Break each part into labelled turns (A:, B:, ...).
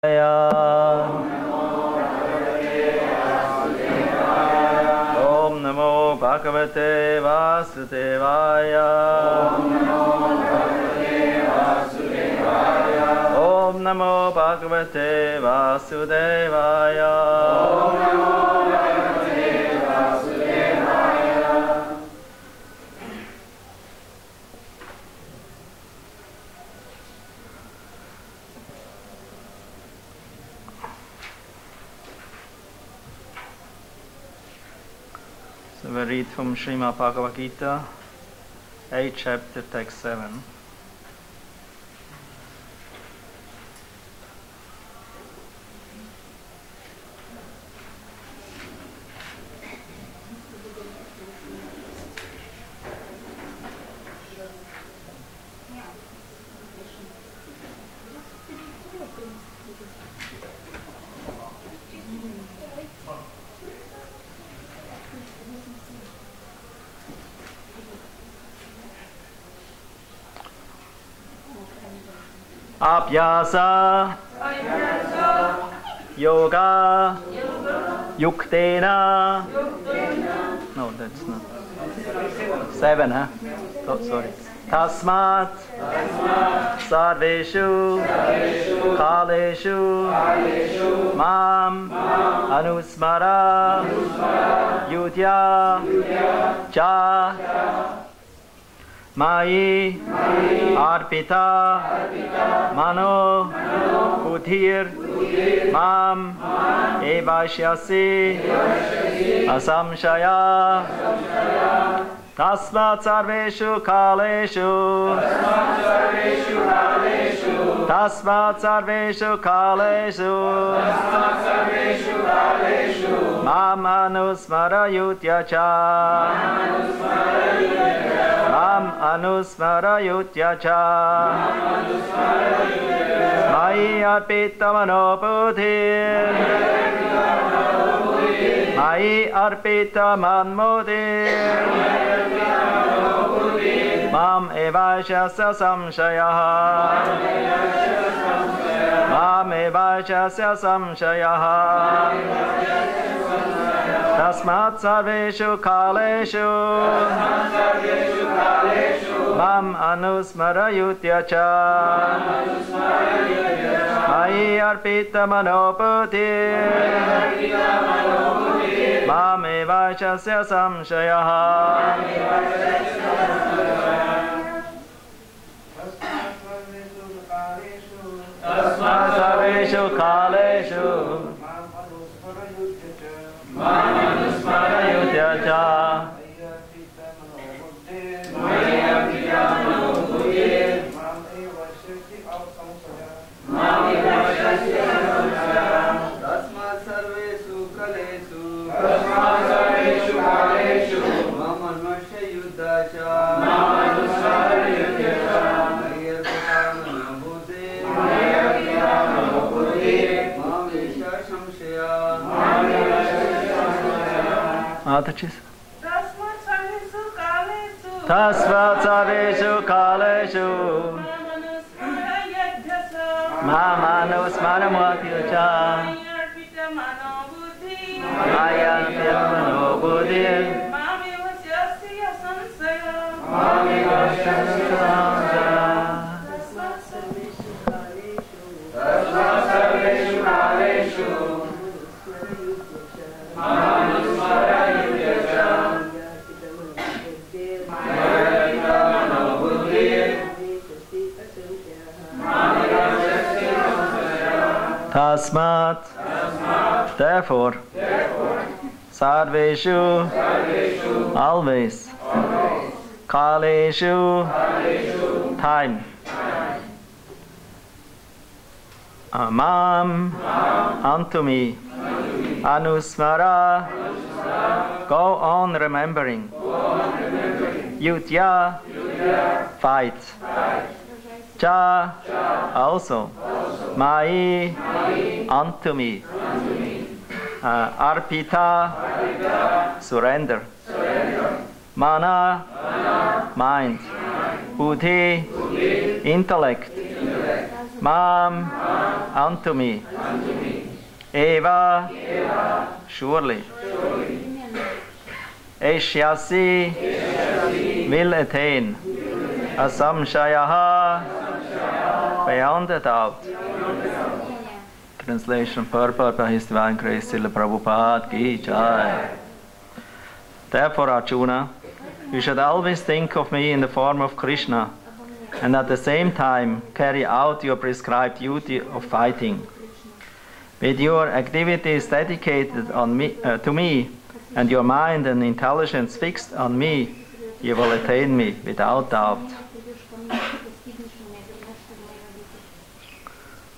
A: Om Namo Bhagavate Vasudevaya. Om Namo Bhagavate Vasudevaya. So we read from Srimad Bhagavad Gita, 8th chapter, text 7. Abhyasa Yoga Yuktena. No, that's not 7, huh? Oh, sorry. Tasmat Sarveshu Kaleshu Mam Anusmara Yudya Cha Mai Arpita Mano Buddhir Mam Evashyasi Asamshaya Tasmat Sarveshu Kaleshu Tasmat Sarveshu Kaleshu Mam Anusmara Yudyacha Mam Anusmara Yudyacha Mai Arpita Mano Buddhir Mai Arpita Manmodir Mam Evashyasya Samshayaha Mam Evashyasya Samshayaha Tasmat Sarveshu Kaleshu Mam Anusmara Yudyacha Mai Arpita Mano Buddhir Mam Evashyasya Samshayaha Tasmat Sarveshu Kaleshu Mam Anusmara Yudyacha Maya Pita Mano Buddhir Mam Evashyasya Samshayaha Tasmat Sarveshu Kaleshu Mam Anusmara Yudyacha Mam Anusmara Yudyacha Maya Pita Mano Buddhir Mam Evashyasya Samshayaha Adachis Tasmat Sarveshu Kaleshu Mam Anusmara Yudyacha Maya Pita Mano Buddhir Mam Evashyasya Samshayaha Tasmat Sarveshu Kaleshu Mam Anusmara Yudyacha Tasmat, therefore, Sarveshu, always, Kaleshu, time, Mam, unto me, Anusmara, go on remembering, Yudya, fight, Cha, also, Mai, unto me, Arpita, surrender, Mana, mind, Buddhi, intellect, Mam, unto me. Eva, surely. Eshyasi, will attain. Asamshayaha, beyond a doubt. Translation purport by His Divine Grace Srila Prabhupada Ki Jai. Therefore, Arjuna, you should always think of me in the form of Krishna, and at the same time carry out your prescribed duty of fighting. With your activities dedicated on me, to me, and your mind and intelligence fixed on me, you will attain me without doubt.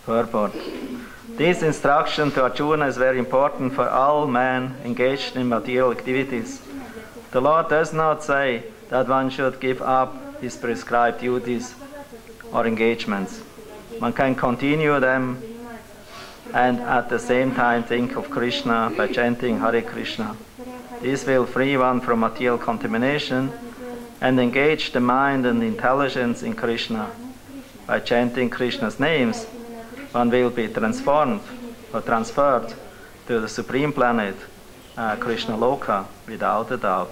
A: Purport. This instruction to Arjuna is very important for all men engaged in material activities. The Lord does not say that one should give up his prescribed duties or engagements. One can continue them and at the same time think of Krishna by chanting Hare Krishna. This will free one from material contamination and engage the mind and intelligence in Krishna. By chanting Krishna's names, one will be transformed or transferred to the supreme planet, Krishna Loka, without a doubt.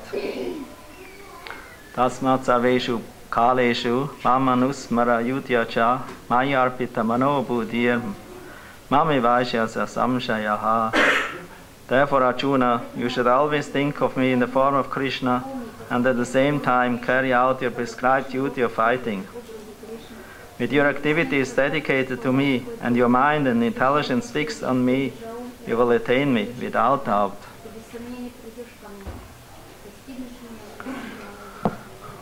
A: Tasmat sarveshu kaleshu mamanusmara yutyacha mayarpita mano buddhir mami vaishyasa samshayaha. Therefore, Arjuna, you should always think of me in the form of Krishna and at the same time carry out your prescribed duty of fighting. With your activities dedicated to me and your mind and intelligence fixed on me, you will attain me without doubt.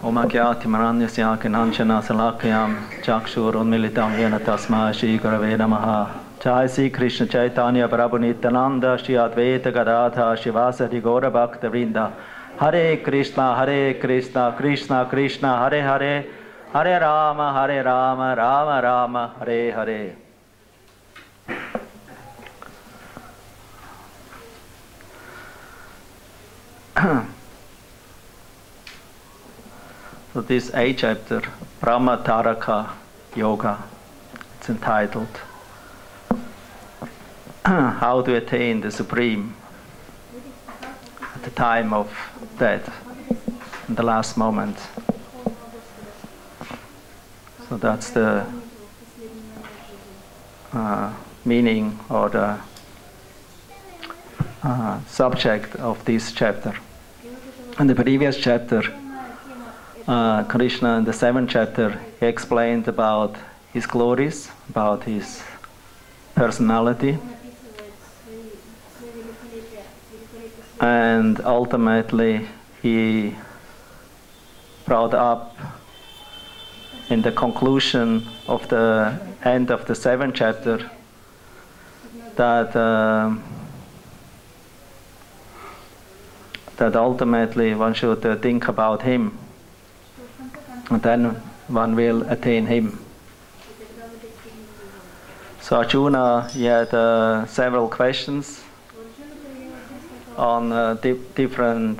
A: Om Agyati Maranyasya Kananchana Salakayam Chakshur Unmilitam Yena Tasma Shri Gurave Namaha. Jai Sri Krishna Chaitanya Prabhu Nityananda Shri Advaita Gadadha Shivasati Gaura Bhakta Vrinda. Hare Krishna Krishna Krishna Hare Hare Hare Rama Rama Rama Hare Hare. So this 8th chapter, Brahma Taraka Yoga, it's entitled How to Attain the Supreme at the time of death, in the last moment. So that's the meaning or the subject of this chapter. In the previous chapter, Krishna, in the 7th chapter, he explained about his glories, about his personality, and ultimately he brought up in the conclusion of the end of the 7th chapter that that ultimately one should think about him, and then one will attain him. So Arjuna, he had several questions on different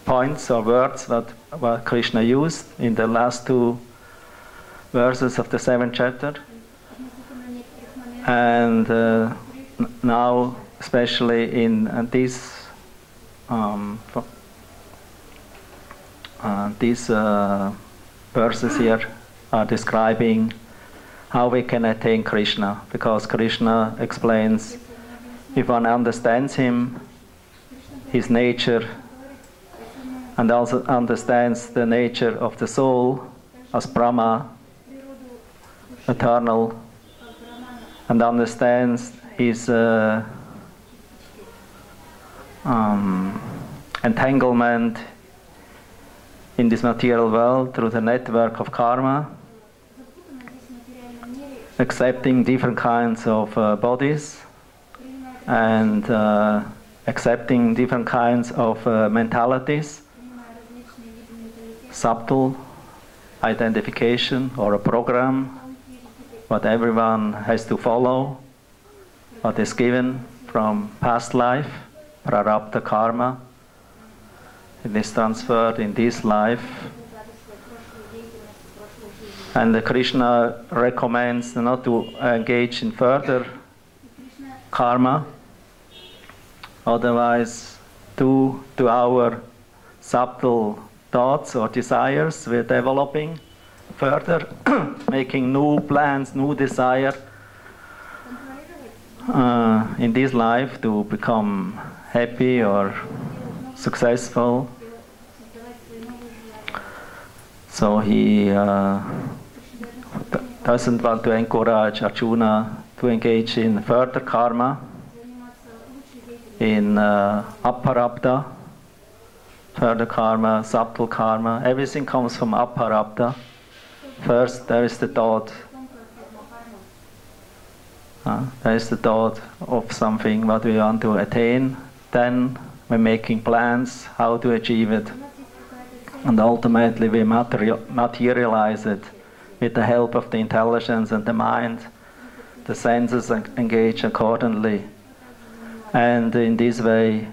A: points or words that what Krishna used in the last 2 verses of the 7th chapter. And now, especially in these verses here are describing how we can attain Krishna, because Krishna explains if one understands him, his nature, and also understands the nature of the soul as Brahma, eternal, and understands his entanglement in this material world through the network of karma, accepting different kinds of bodies, and accepting different kinds of mentalities, subtle identification or a program, what everyone has to follow, what is given from past life, prarabdha karma. It is transferred in this life And Krishna recommends not to engage in further karma, otherwise due to our subtle thoughts or desires we're developing further, making new plans, new desire in this life to become happy or successful. So he doesn't want to encourage Arjuna to engage in further karma, in aparabdha, further karma, subtle karma. Everything comes from aparabdha. First there is the thought. There is the thought of something what we want to attain. Then we're making plans how to achieve it. And ultimately we materialize it with the help of the intelligence and the mind. The senses engage accordingly. And in this way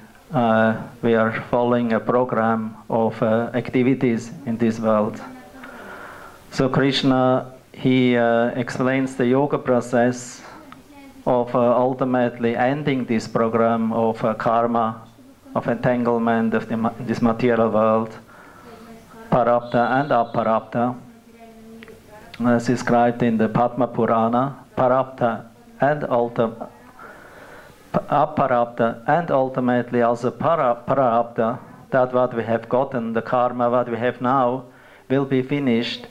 A: we are following a program of activities in this world. So Krishna, he explains the yoga process of ultimately ending this program of karma, of entanglement of this material world, parabdha and aparabdha, as described in the Padma Purana. Parabdha and aparabdha and ultimately also parabdha, that what we have gotten, the karma what we have now, will be finished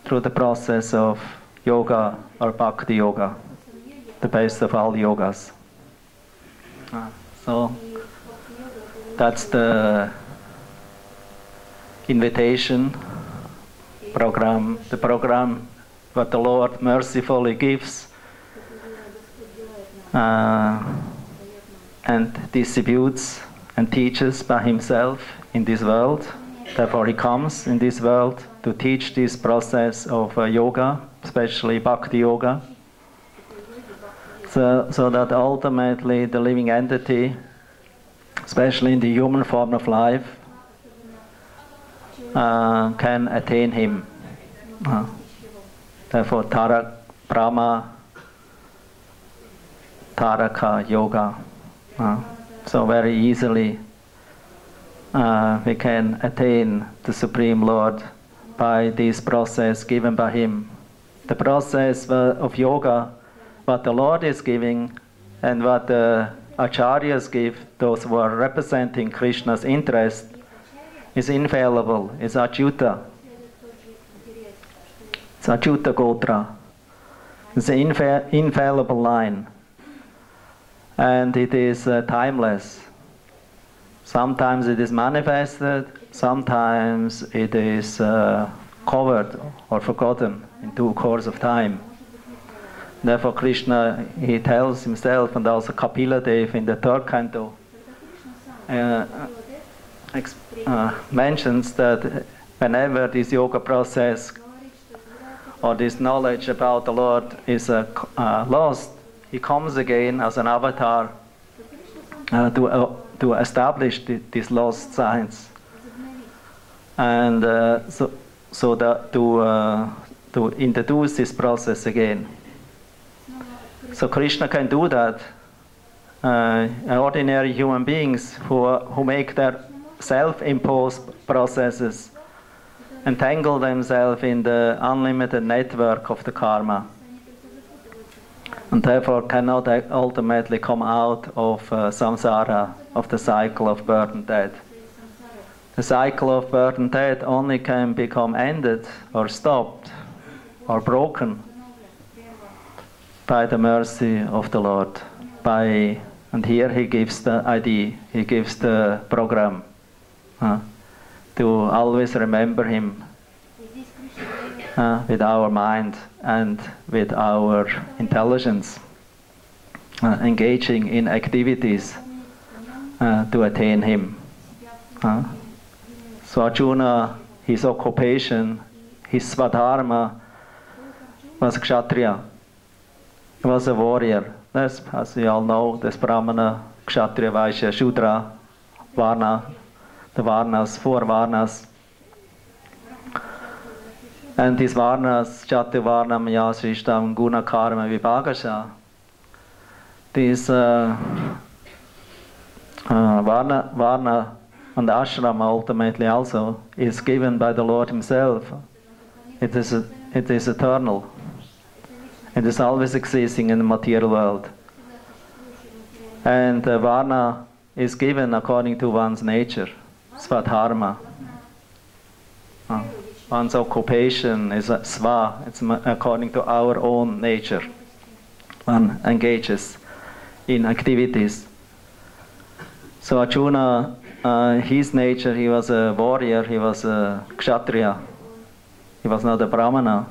A: through the process of yoga or bhakti yoga, the best of all yogas. So that's the invitation program, the program what the Lord mercifully gives and distributes and teaches by himself in this world. Therefore he comes in this world to teach this process of yoga, especially bhakti yoga, so that ultimately the living entity, especially in the human form of life, can attain him. Therefore Brahma Taraka Yoga. So very easily we can attain the Supreme Lord by this process given by him. The process of yoga, what the Lord is giving and what the acharyas give, those who are representing Krishna's interest, is infallible, is achyuta. It's achyuta gotra. It's an infallible line. And it is timeless. Sometimes it is manifested, sometimes it is covered or forgotten in due course of time. Therefore Krishna, he tells himself, and also Kapila Dev in the third canto mentions that whenever this yoga process or this knowledge about the Lord is lost, he comes again as an avatar to establish this lost science, and so that to introduce this process again. So Krishna can do that. Ordinary human beings who make their self-imposed processes entangle themselves in the unlimited network of the karma, and therefore cannot ultimately come out of samsara, of the cycle of birth and death. The cycle of birth and death only can become ended or stopped or broken by the mercy of the Lord. And here he gives the idea, he gives the program to always remember him with our mind and with our intelligence, engaging in activities to attain him. So Arjuna, his occupation, his swadharma was kshatriya. He was a warrior. That's, as we all know, there's Brahmana, Kshatriya, Vaishya, Shudra, Varna, the Varnas, four Varnas. And these Varnas, Jati Varnam, Yasrishtam, Guna Karma, Vibhagasha, these Varna and Ashrama ultimately also is given by the Lord Himself. It is eternal. It is always existing in the material world. And Varna is given according to one's nature, Svadharma. One's occupation is Sva, it's according to our own nature. One engages in activities. So Arjuna, his nature, he was a warrior, he was a Kshatriya. He was not a Brahmana.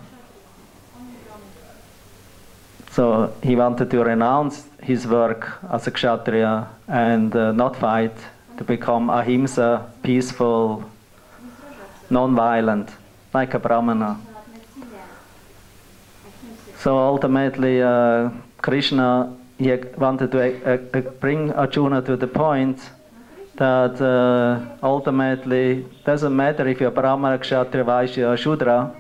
A: So he wanted to renounce his work as a Kshatriya and not fight, to become ahimsa, peaceful, non-violent, like a Brahmana. So ultimately Krishna, he wanted to bring Arjuna to the point that ultimately doesn't matter if you're Brahmana, Kshatriya, Vaishya or Shudra,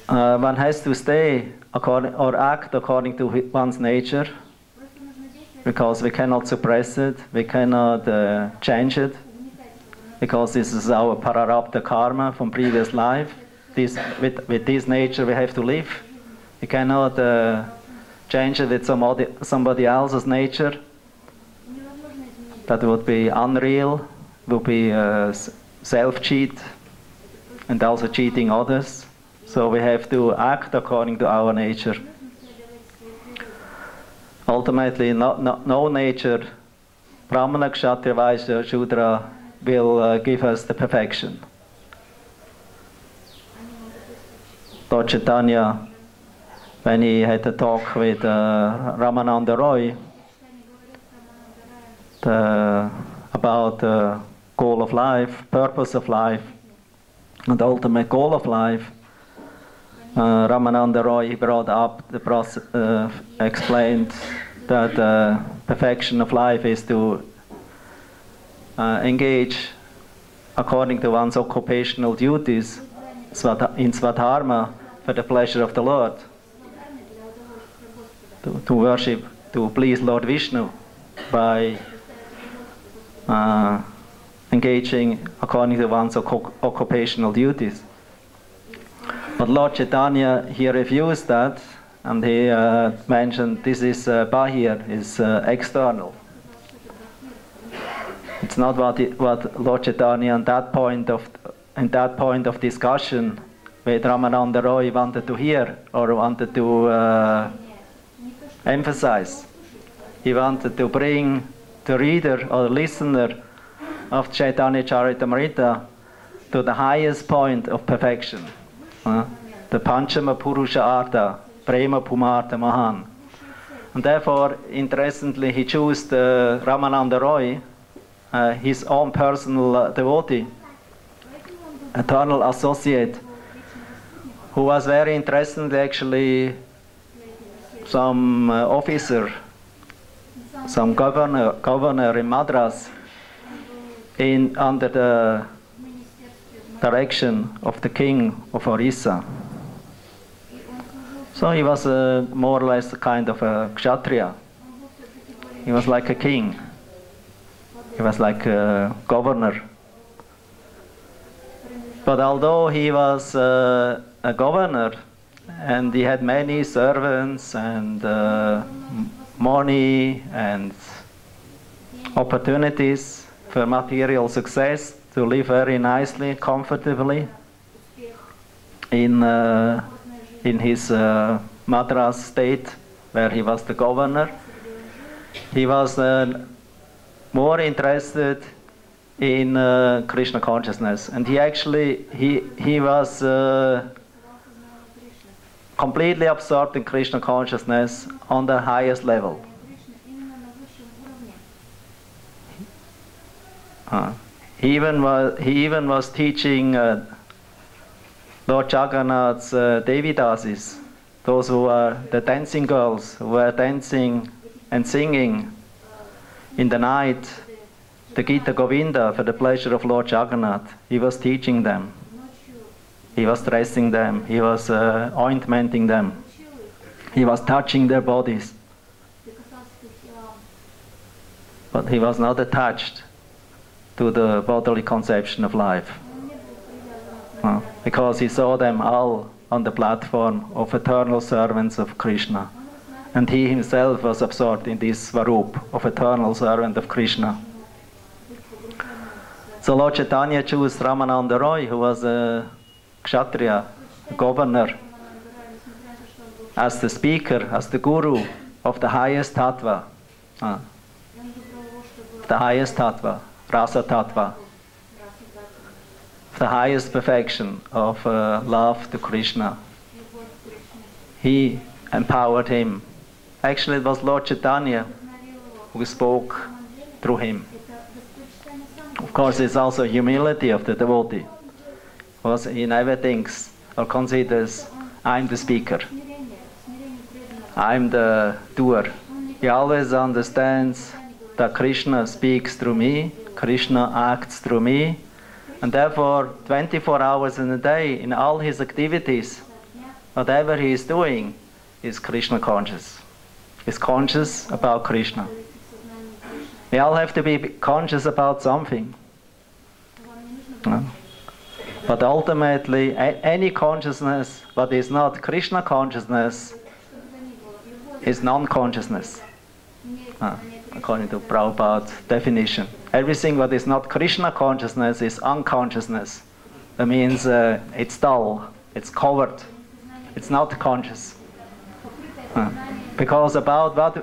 A: one has to stay or act according to one's nature, because we cannot suppress it, we cannot change it, because this is our prarabdha karma from previous life. With this nature we have to live. We cannot change it with somebody else's nature. That would be unreal, would be self-cheat, and also cheating others. So we have to act according to our nature. Ultimately, no nature, Brahmana, Kshatriya, Vaishya, Shudra, will give us the perfection. Lord Chaitanya, when he had a talk with Ramananda Roy about the goal of life, purpose of life, and the ultimate goal of life, Ramananda Roy brought up the process, explained that the perfection of life is to engage according to one's occupational duties in Svadharma for the pleasure of the Lord, to worship, to please Lord Vishnu by engaging according to one's occupational duties. But Lord Chaitanya, he refused that, and he mentioned this is bahir, is external. It's not what Lord Chaitanya in that point of discussion with Ramananda Roy wanted to hear or wanted to emphasize. He wanted to bring the reader or the listener of Chaitanya Charitamrita to the highest point of perfection. The Panchama Purusha Artha, Prema Pumartha Mahan. And therefore, interestingly, he chose the Ramananda Roy, his own personal devotee, eternal associate, who was very interestingly actually some officer, some governor in Madras, under the direction of the king of Orissa. So he was more or less a kind of a kshatriya. He was like a king. He was like a governor. But although he was a governor and he had many servants and money and opportunities for material success to live very nicely, comfortably in his Madras state where he was the governor, he was more interested in Krishna consciousness, and he was completely absorbed in Krishna consciousness on the highest level. He even was teaching Lord Jagannath's Devidasis, those who are the dancing girls who were dancing and singing in the night the Gita Govinda for the pleasure of Lord Jagannath. He was teaching them. He was dressing them. He was ointmenting them. He was touching their bodies. But he was not attached to the bodily conception of life. Because he saw them all on the platform of eternal servants of Krishna. And he himself was absorbed in this Svarup of eternal servant of Krishna. So Lord Chaitanya chose Ramananda Roy, who was a Kshatriya, a governor, as the speaker, as the guru of the highest tattva. The highest tattva, rasa tattva. The highest perfection of love to Krishna. He empowered him. Actually, it was Lord Chaitanya who spoke through him. Of course, it's also humility of the devotee, because he never thinks or considers, I'm the speaker, I'm the doer. He always understands that Krishna speaks through me, Krishna acts through me, and therefore 24 hours in a day, in all his activities, whatever he is doing, is Krishna conscious. He's conscious about Krishna. We all have to be conscious about something. But ultimately, any consciousness that is not Krishna consciousness is non-consciousness. According to Prabhupada's definition. Everything that is not Krishna consciousness is unconsciousness. That means it's dull, it's covered, it's not conscious. Because about what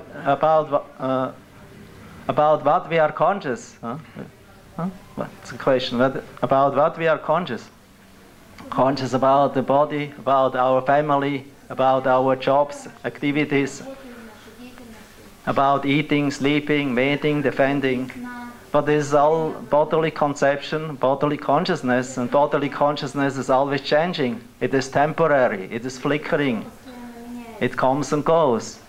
A: we are conscious? What's the question? About what we are conscious? Conscious about the body, about our family, about our jobs, activities, about eating, sleeping, mating, defending. But this is all bodily conception, bodily consciousness, and bodily consciousness is always changing. It is temporary, it is flickering, it comes and goes.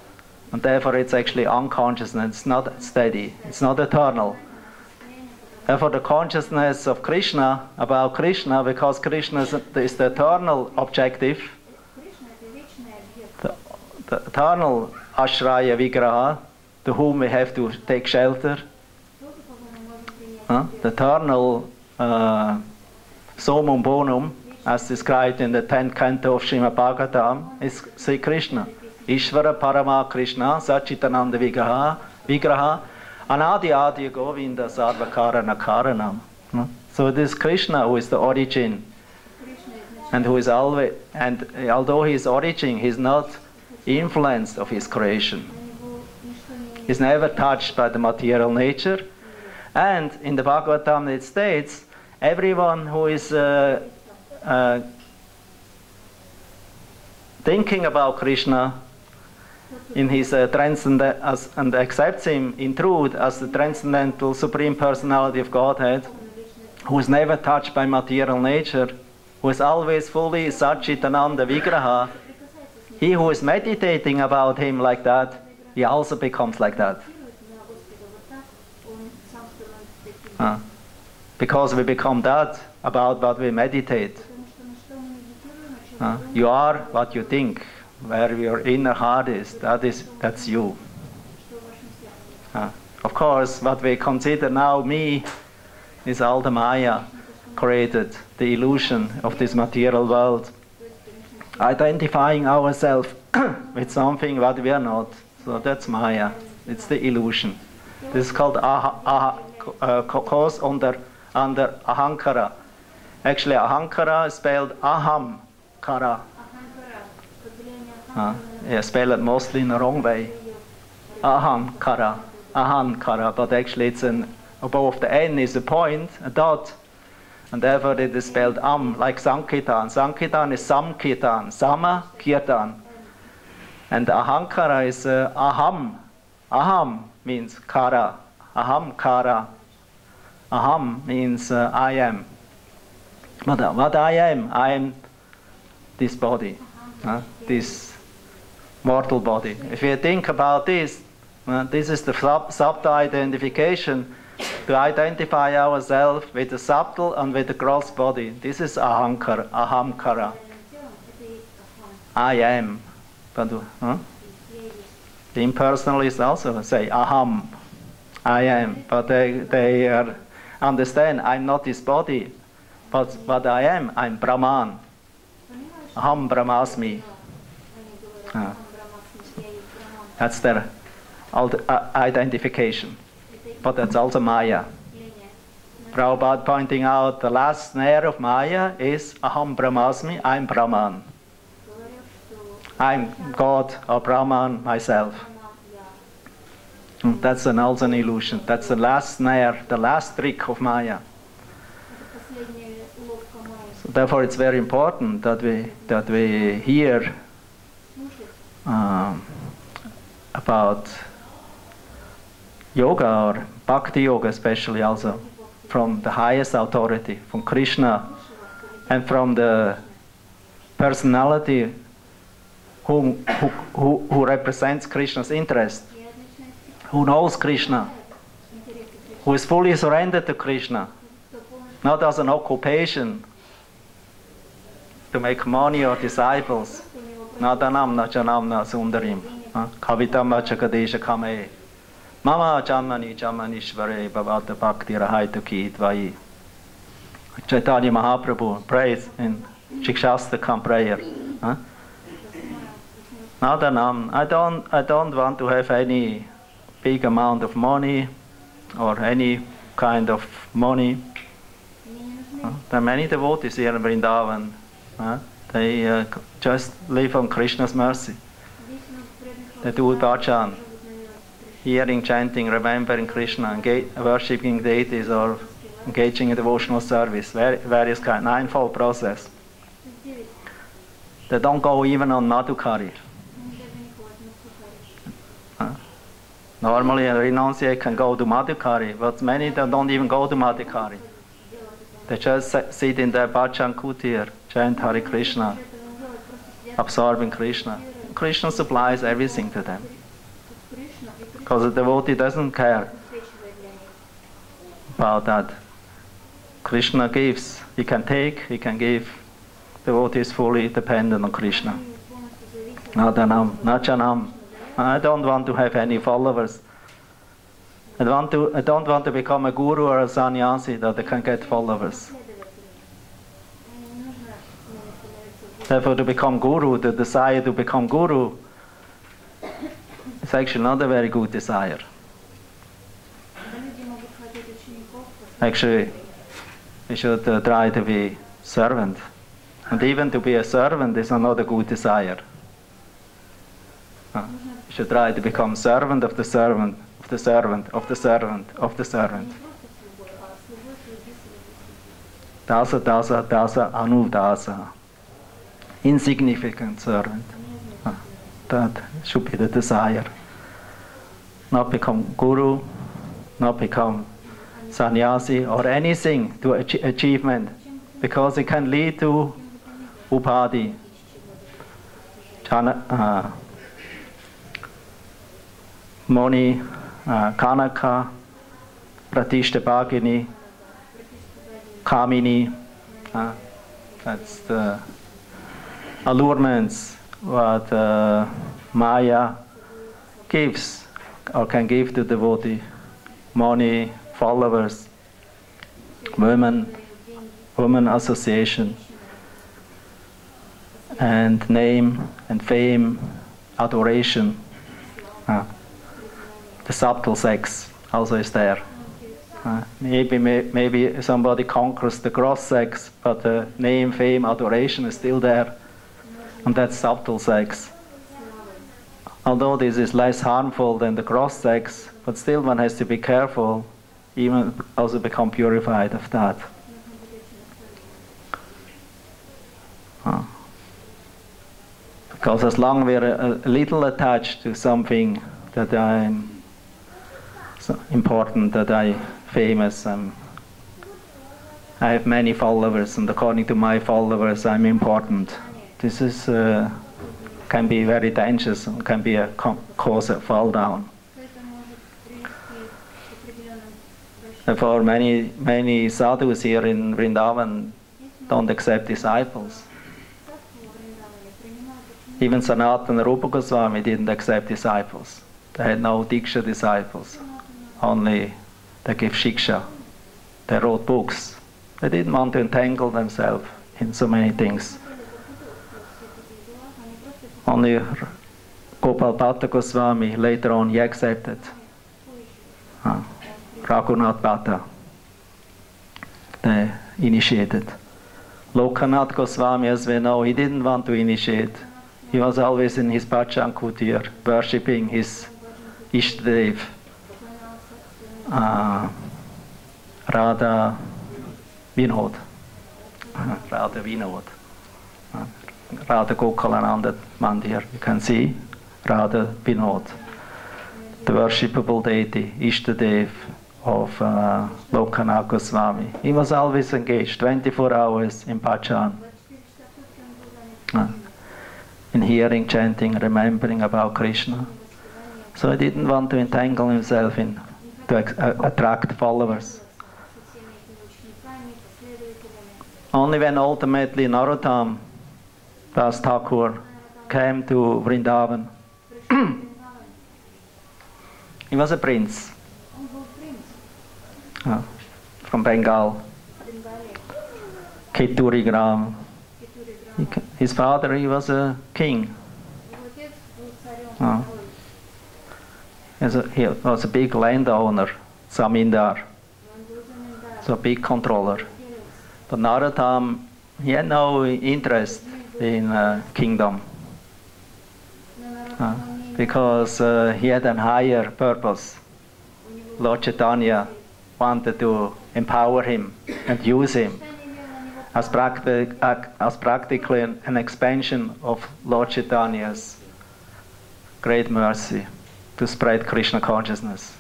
A: And therefore it's actually unconsciousness, it's not steady, it's not eternal. Therefore the consciousness of Krishna, about Krishna, because Krishna is the eternal objective, the eternal Ashraya Vigraha, to whom we have to take shelter, the eternal Somum Bonum, as described in the 10th canto of Srimad Bhagavatam, is Sri Krishna. Ishvara Parama Krishna, Sachitananda Vigraha, Anadi Adi Govinda Sarvakarana Karanam. So it is Krishna who is the origin, and who is always, and although he is origin, he is not influenced of his creation. He is never touched by the material nature. And in the Bhagavatam it states, everyone who is thinking about Krishna in his transcendent and accepts him in truth as the transcendental supreme personality of Godhead, who is never touched by material nature, who is always fully Satchitananda Vigraha, he who is meditating about him like that, he also becomes like that. Because we become that about what we meditate. You are what you think. Where your inner heart is, that's you. Of course, what we consider now me is all the Maya created, the illusion of this material world. Identifying ourselves with something what we are not. So that's Maya. It's the illusion. This is called cause under Ahankara. Actually, Ahankara is spelled Aham-kara. Spell it mostly in the wrong way. Aham-kara, Ahankara, but actually it's above the N is a point, a dot, and therefore it is spelled like Sankirtan. Sankirtan is Samkirtan, Sama Kirtan. And Ahankara is Aham. Aham means Kara. Aham-kara. Aham means I am. But what I am this body, this mortal body. If you think about this, this is the subtle identification to identify ourselves with the subtle and with the gross body. This is ahamkara. I am. But, the impersonalists also say aham, I am. But they understand I'm not this body, but what I am, I'm Brahman. Aham Brahmasmi. That's their identification. But that's also Maya. Prabhupada pointing out the last snare of Maya is Aham Brahmasmi, I'm Brahman. I'm God or Brahman myself. That's also an illusion. That's the last snare, the last trick of Maya. So therefore it's very important that we hear about yoga or bhakti yoga especially also from the highest authority, from Krishna and from the personality who represents Krishna's interest, who knows Krishna, who is fully surrendered to Krishna, not as an occupation to make money or disciples. Nadanam nachanamna sundarim. Kavitam vachakadesha kame. Mama jamani jamanishvare bhavata bhakti rahaitu ki dvai. Chaitanya Mahaprabhu prays in Shikshastakam prayer. Nadanam, I don't want to have any big amount of money or any kind of money. There are many devotees here in Vrindavan. They just live on Krishna's mercy. They do bhajan, hearing, chanting, remembering Krishna, worshipping deities or engaging in devotional service, various kind, ninefold process. They don't go even on Madhukari. Normally a renunciate can go to Madhukari, but many don't even go to Madhukari. They just sit in their bhajan kutir, chant Hare Krishna, absorbing Krishna. Krishna supplies everything to them. Because the devotee doesn't care about that. Krishna gives, he can take, he can give. The devotee is fully dependent on Krishna. Nadanam, nachanam. I don't want to have any followers. I don't want to become a guru or a sannyasi that I can get followers. Therefore, to become guru, the desire to become guru, is actually not a very good desire. Actually, we should try to be servant. And even to be a servant is not a good desire. You should try to become servant of the servant, of the servant, of the servant, of the servant. Dasa, dasa, dasa, anu dasa. Insignificant servant. That should be the desire. Not become guru, not become sannyasi or anything to achievement, because it can lead to upadhi, moni, kanaka, pratishthabhagini, kamini. That's the allurements what Maya gives or can give to the devotee. Money, followers, women association, and name and fame, adoration. The subtle sex also is there. Maybe somebody conquers the gross sex, but the name, fame, adoration is still there. And that's subtle sex. Although this is less harmful than the gross sex, but still one has to be careful, even also become purified of that. Because as long as we're a little attached to something that I'm important, that I'm famous, I have many followers, and according to my followers I'm important. This is can be very dangerous and can be a cause of fall down. Therefore, many sadhus here in Vrindavan don't accept disciples. Even Sanatana Rupa Goswami didn't accept disciples. They had no Diksha disciples. Only they gave Shiksha. They wrote books. They didn't want to entangle themselves in so many things. Only Gopal Bhatta Goswami, later on, he accepted. Raghunath Bhatta, they initiated. Lokanath Goswami, as we know, he didn't want to initiate. He was always in his bhajan kutir, worshipping his Ishtadev, Radha Vinod, Radha Gokulananda Mandir. You can see Radha Vinod, the worshipable deity, Ishtadev of Lokanath Goswami. He was always engaged, 24 hours in bhajan, in hearing, chanting, remembering about Krishna. So he didn't want to entangle himself in to attract followers. Only when ultimately Narottam Das Thakur came to Vrindavan, he was a prince from Bengal, Keturi Gram. His father, he was a king. He was a big landowner, Zamindar, so a big controller. But Narottam, he had no interest in kingdom, because he had a higher purpose. Lord Chaitanya wanted to empower him and use him as practically an expansion of Lord Chaitanya's great mercy to spread Krishna consciousness.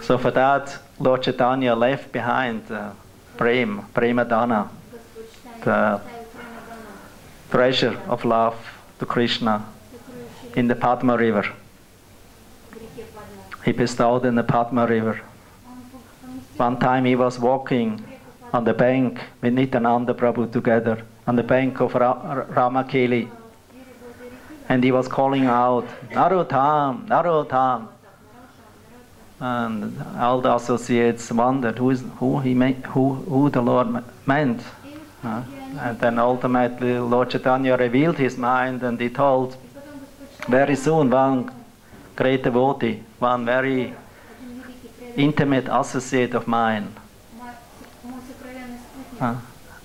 A: So for that, Lord Chaitanya left behind Prema Dana, the treasure of love to Krishna, in the Padma river. He bestowed in the Padma river. One time he was walking on the bank with Nityananda Prabhu together, on the bank of Ramakeli. And he was calling out, Narottam, Narottam. And all the associates wondered who the Lord meant. And then ultimately Lord Chaitanya revealed his mind, and he told, very soon one great devotee, one very intimate associate of mine,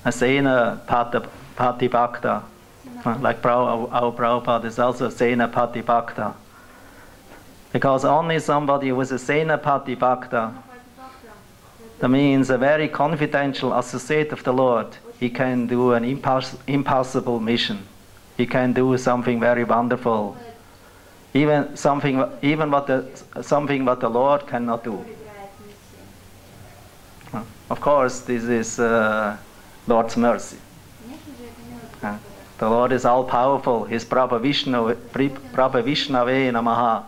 A: a Sena Pati Bhakta, like our Prabhupada is also Sena Pati Bhakta. Because only somebody who is a Sena Pati Bhakta, that means a very confidential associate of the Lord, he can do an impossible mission. He can do something very wonderful, something what the Lord cannot do. Of course, this is Lord's mercy. The Lord is all-powerful. He's Prabha Vishnave Namaha.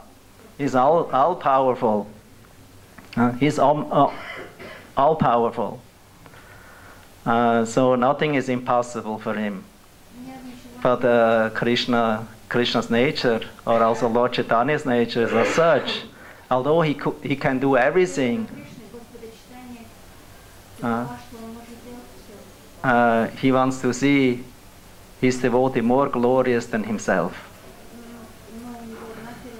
A: He's all-powerful. He's all-powerful. So nothing is impossible for him. But Krishna's nature, or also Lord Chaitanya's nature, is as such. Although he can do everything, he wants to see his devotee more glorious than himself.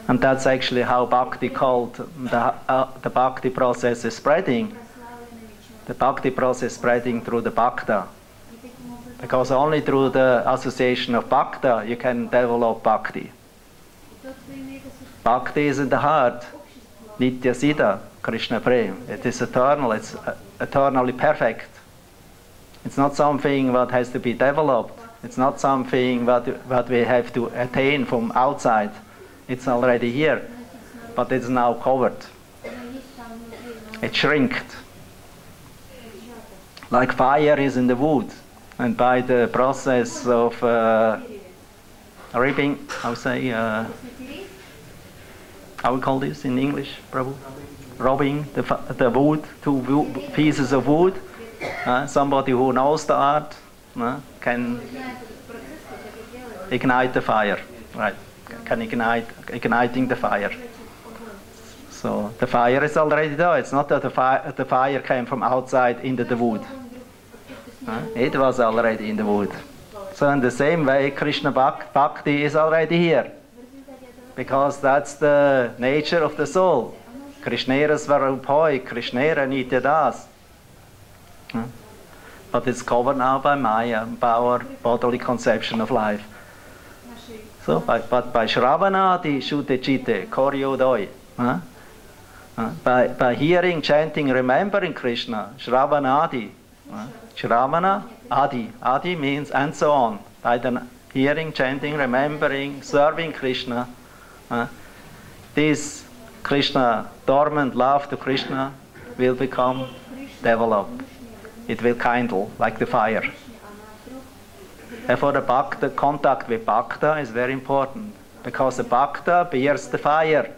A: And that's actually how bhakti called, the bhakti process is spreading. The bhakti process spreading through the bhakta. Because only through the association of bhakta you can develop bhakti. Bhakti is in the heart, nitya siddha, Krishna prem. It is eternal, it's eternally perfect. It's not something that has to be developed. It's not something that we have to attain from outside. It's already here, but it's now covered. It's shrinked. Like fire is in the wood, and by the process of ripping, how we call this in English, Prabhu? rubbing the wood, two pieces of wood. Somebody who knows the art can ignite the fire, right? Can igniting the fire. So the fire is already there. It's not that the fire came from outside into the wood. It was already in the wood. So in the same way, Krishna Bhakti is already here. Because that's the nature of the soul. Krishnera Svarupoi, Krishnera Nityadas. But it's covered now by Maya, by our bodily conception of life. So, but by Shravanadi Shute Chite, Koryodoi. By hearing, chanting, remembering Krishna, Shravanadi. Shravana, Adi. Adi means and so on. By the hearing, chanting, remembering, serving Krishna, this Krishna, dormant love to Krishna, will become developed. It will kindle like the fire. Therefore, the contact with Bhakta is very important, because the Bhakta bears the fire.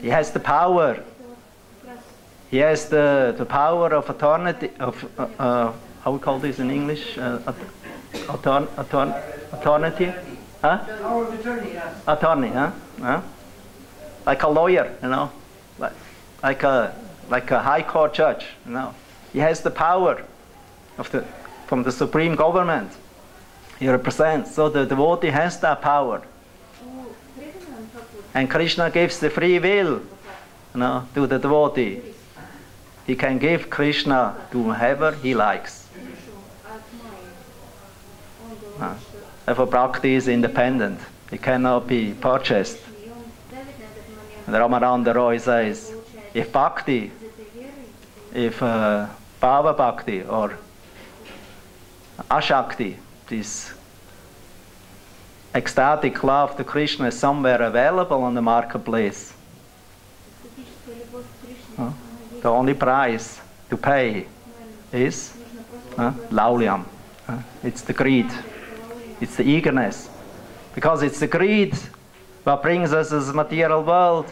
A: He has the power. He has the power of eternity, how we call this in English? Eternity? Huh? Power of attorney, yes. Attorney, huh? Like a lawyer, you know, like a high court judge, you know. He has the power from the supreme government. He represents, so the devotee has that power. And Krishna gives the free will, you know, to the devotee. He can give Krishna to whoever he likes. Therefore, bhakti is independent. It cannot be purchased. Ramananda Roy says, if bhakti, if bhava bhakti or ashakti, this ecstatic love to Krishna is somewhere available on the marketplace, the only price to pay is laulyam. It's the greed. It's the eagerness. Because it's the greed what brings us as material world.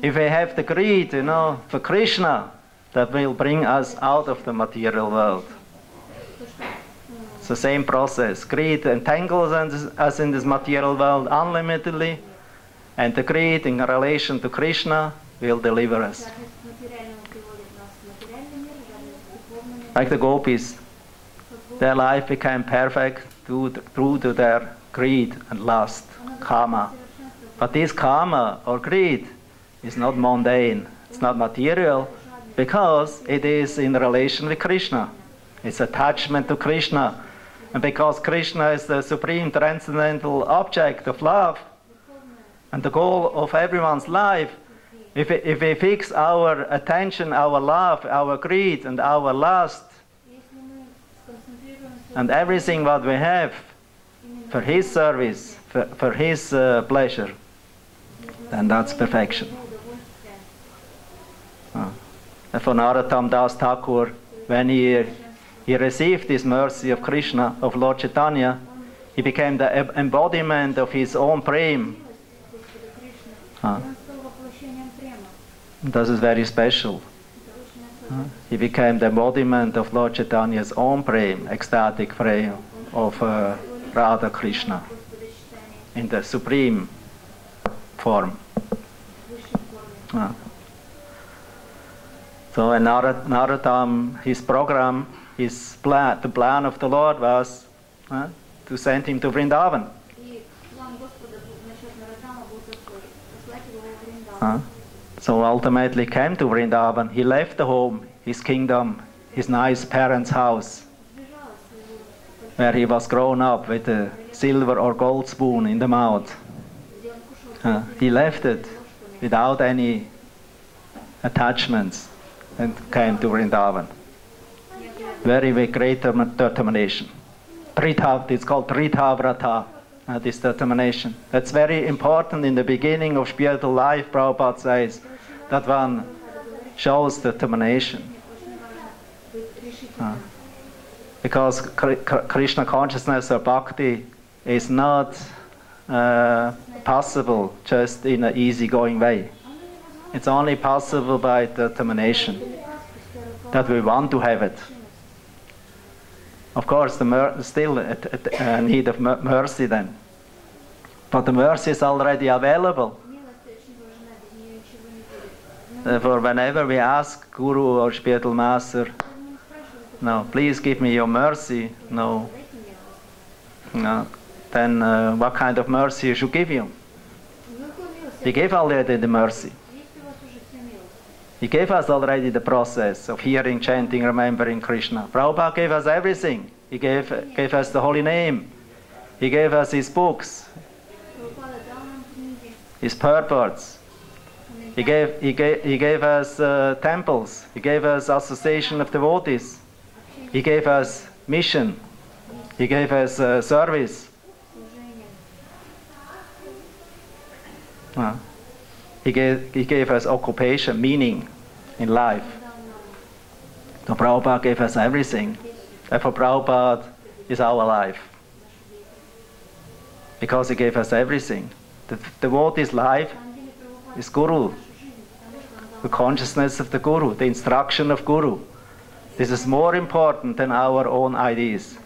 A: If we have the greed, you know, for Krishna, that will bring us out of the material world. It's the same process. Greed entangles us in this material world unlimitedly, and the greed in relation to Krishna will deliver us. Like the gopis, their life became perfect through to their greed and lust, karma. But this karma or greed is not mundane, it's not material, because it is in relation with Krishna. It's attachment to Krishna. And because Krishna is the supreme transcendental object of love and the goal of everyone's life, if we fix our attention, our love, our greed and our lust and everything what we have for His service, for His pleasure, then that's perfection. For Narottam Das Thakur, when he received this mercy of Krishna, of Lord Chaitanya, he became the embodiment of his own prema. This is very special. He became the embodiment of Lord Chaitanya's own prema, ecstatic prema of Radha Krishna in the supreme form. So in Narottam, his program, the plan of the Lord was to send him to Vrindavan. So ultimately came to Vrindavan. He left the home, his kingdom, his nice parents' house, where he was grown up with a silver or gold spoon in the mouth. He left it without any attachments and came to Vrindavan. With great determination. It's called Trita Vrata, this determination. That's very important in the beginning of spiritual life. Prabhupada says that one shows determination. Because Krishna consciousness or bhakti is not possible just in an easygoing way. It's only possible by determination that we want to have it. Of course, still a need of mercy then. But the mercy is already available. Therefore, whenever we ask Guru or spiritual master, no, please give me your mercy, no, then what kind of mercy you should give you? He gave already the mercy. He gave us already the process of hearing, chanting, remembering Krishna. Prabhupada gave us everything. He gave us the holy name. He gave us his books, his purports. He gave us temples. He gave us association of devotees. He gave us mission. He gave us service. He gave us occupation, meaning in life. So Prabhupada gave us everything. Therefore Prabhupada is our life. Because he gave us everything. The devotee's life is Guru. The consciousness of the Guru, the instruction of Guru. This is more important than our own ideas.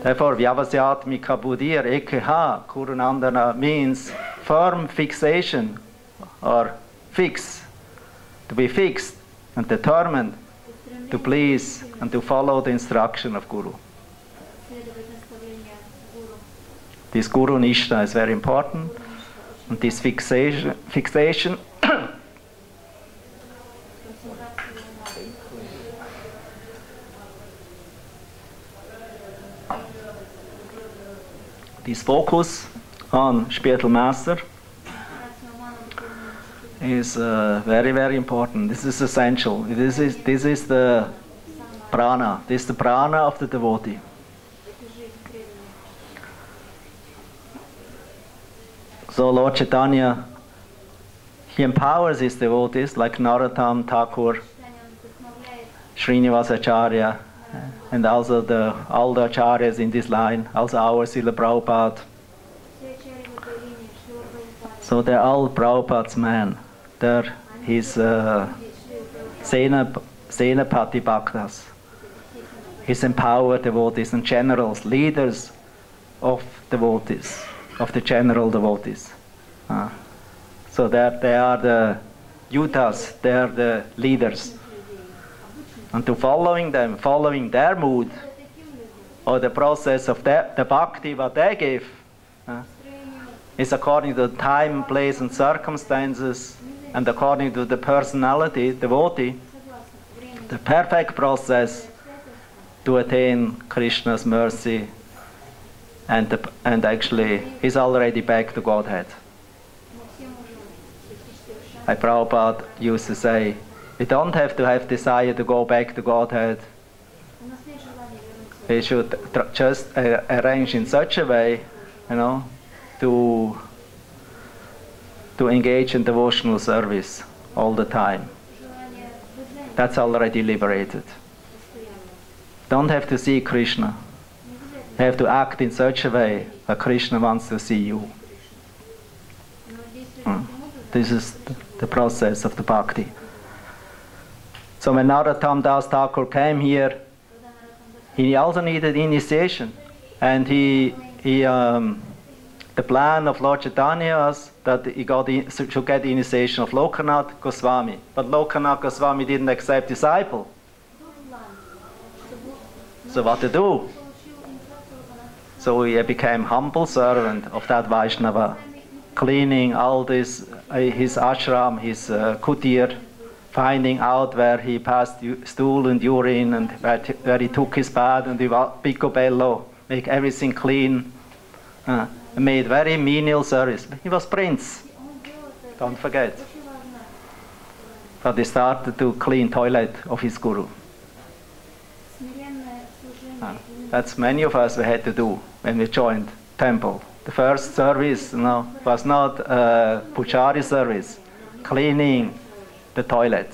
A: Therefore, Vyavasyatmika Buddhir Ekha Kurunandana means firm fixation or fix, to be fixed and determined to please and to follow the instruction of Guru. This Guru Nishta is very important, and this fixation this focus on spiritual master is very, very important. This is essential. This is the prana. This is the prana of the devotee. So Lord Chaitanya, he empowers his devotees like Narottam Thakur, Srinivasacharya, and also all the acharyas in this line, also our Srila Prabhupada. So they're all Prabhupada's men. They're his Senapati Bhaktas, his empowered devotees and generals, leaders of devotees, of the general devotees. So they are the yutas, they are the leaders. And to following them, following their mood, or the process of the bhakti, what they give, is according to the time, place, and circumstances, and according to the personality, devotee, the perfect process to attain Krishna's mercy, and actually, he's already back to Godhead. Like Prabhupada used to say, we don't have to have desire to go back to Godhead. We should just arrange in such a way, to engage in devotional service all the time. That's already liberated. Don't have to see Krishna. You have to act in such a way that Krishna wants to see you. This is the process of the bhakti. So when Narottam Das Thakur came here, he also needed initiation, and the plan of Lord Chaitanya was that he should get the initiation of Lokanath Goswami, but Lokanath Goswami didn't accept disciple. So what to do? So he became humble servant of that Vaishnava, cleaning all this, his ashram, his kutir, finding out where he passed stool and urine, and where he took his bath, and the picobello, make everything clean. Made very menial service. He was prince, don't forget. But he started to clean toilet of his guru. That's many of us we had to do when we joined temple. The first service was not puchari service, cleaning the toilet,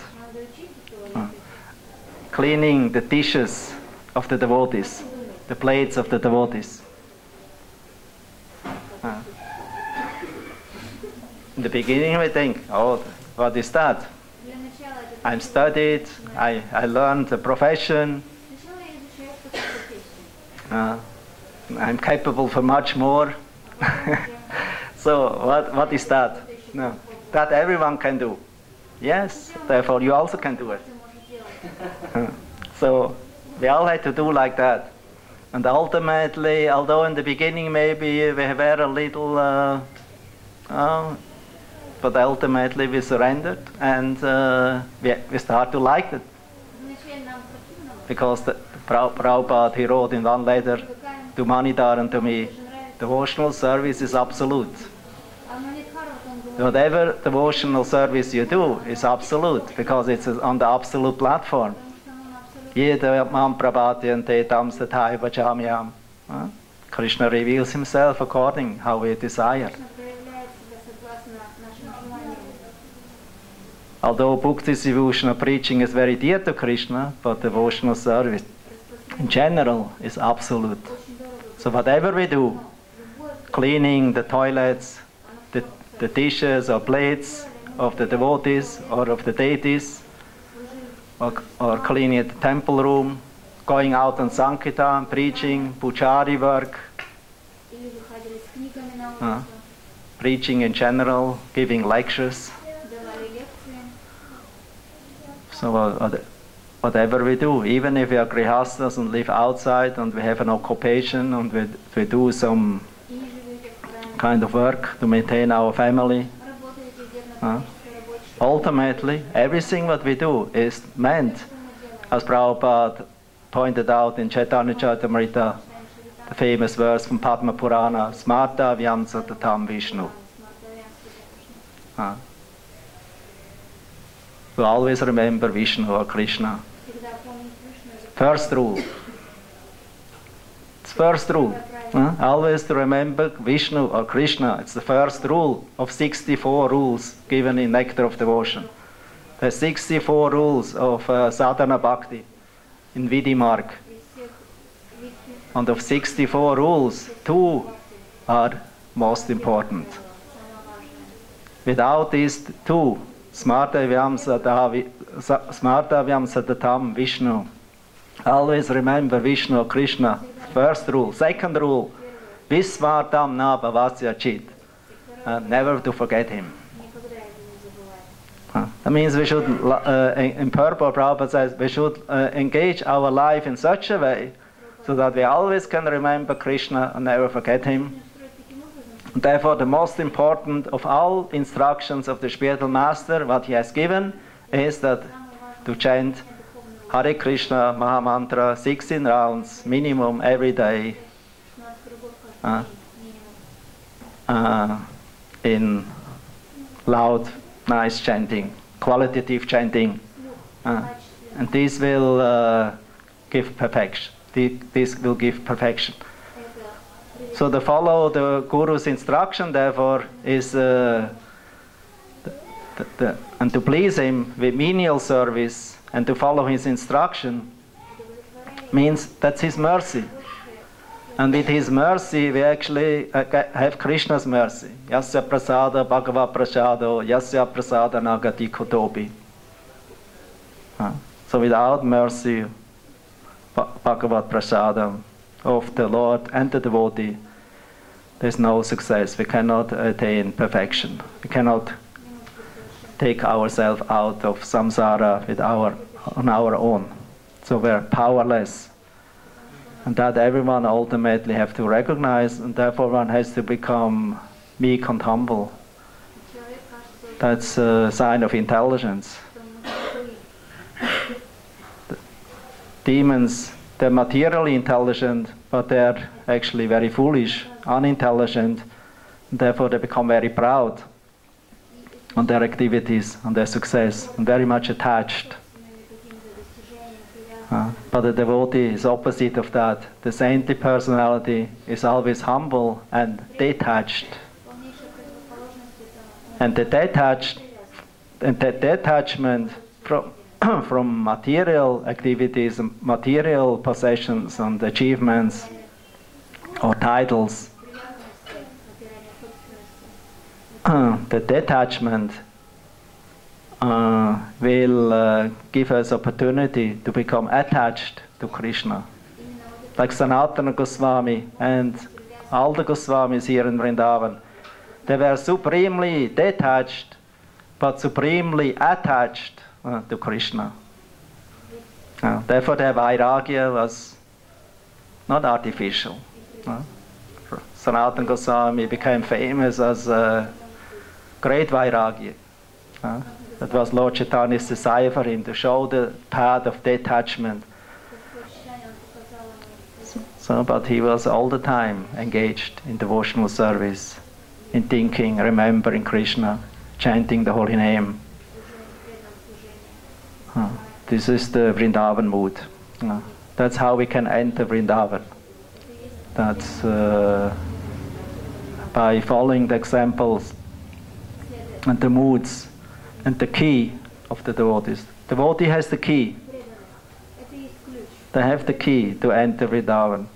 A: cleaning the dishes of the devotees, the plates of the devotees. In the beginning we think, oh, what is that? I'm studied, I learned a profession, I'm capable for much more. So what is that? No, that everyone can do. Yes, therefore you also can do it. So we all had to do like that. And ultimately, although in the beginning maybe we were a little, but ultimately we surrendered and we start to like it. Because the Prabhupada, he wrote in one letter to Manidhar and to me, devotional service is absolute. Whatever devotional service you do is absolute, because it's on the absolute platform. Krishna reveals himself according how we desire. Although book distribution or preaching is very dear to Krishna, but devotional service in general is absolute. So whatever we do, cleaning the toilets, the dishes or plates of the devotees or of the deities, or cleaning the temple room, going out on Sankirtan, preaching, puchari work, preaching in general, giving lectures. So whatever we do, even if we are grihastas and live outside and we have an occupation and we do some kind of work to maintain our family, ultimately everything what we do is meant, as Prabhupada pointed out in Chaitanya Charitamrita, the famous verse from Padma Purana, Smarta Vyam Satatam Vishnu. To always remember Vishnu or Krishna. First rule. It's first rule. Always to remember Vishnu or Krishna. It's the first rule of 64 rules given in Nectar of Devotion. There's 64 rules of sadhana bhakti in Vidhi Marg. And of 64 rules, 2 are most important. Without these 2, Smartavyam Satatam Vishnu. Always remember Vishnu or Krishna. First rule. Second rule, Visvartam na bhavasya chit. Never to forget him. That means we should, in purport, Prabhupada says, we should engage our life in such a way so that we always can remember Krishna and never forget him. Therefore, the most important of all instructions of the spiritual master, what he has given, is that to chant Hare Krishna Mahamantra 16 rounds minimum every day in loud, nice chanting, qualitative chanting, and this will give perfection. This will give perfection. So to follow the Guru's instruction, therefore, is and to please him with menial service and to follow his instruction means that's his mercy. And with his mercy, we actually have Krishna's mercy. Yasya prasada bhagava prasado, yasya prasada nagati kotobi. So without mercy, bhagavat prasadam of the Lord and the devotee, there's no success. We cannot attain perfection. We cannot take ourselves out of samsara on our own. So we're powerless. And that everyone ultimately have to recognize, and therefore one has to become meek and humble. That's a sign of intelligence. The demons, they're materially intelligent, but they're actually very foolish, unintelligent, and therefore they become very proud on their activities, on their success, and very much attached. But the devotee is opposite of that. The saintly personality is always humble and detached. And the detachment from material activities, and material possessions and achievements or titles the detachment will give us opportunity to become attached to Krishna. Like Sanatana Goswami and all the Goswamis here in Vrindavan, they were supremely detached, but supremely attached to Krishna. Therefore, their vairagya was not artificial. Sanatana Goswami became famous as a great vairagya. That was Lord Chaitanya's desire for him, to show the path of detachment. But he was all the time engaged in devotional service, in thinking, remembering Krishna, chanting the holy name. This is the Vrindavan mood. That's how we can enter Vrindavan. That's by following the examples and the moods and the key of the devotees. The devotee has the key. They have the key to enter Vrindavan.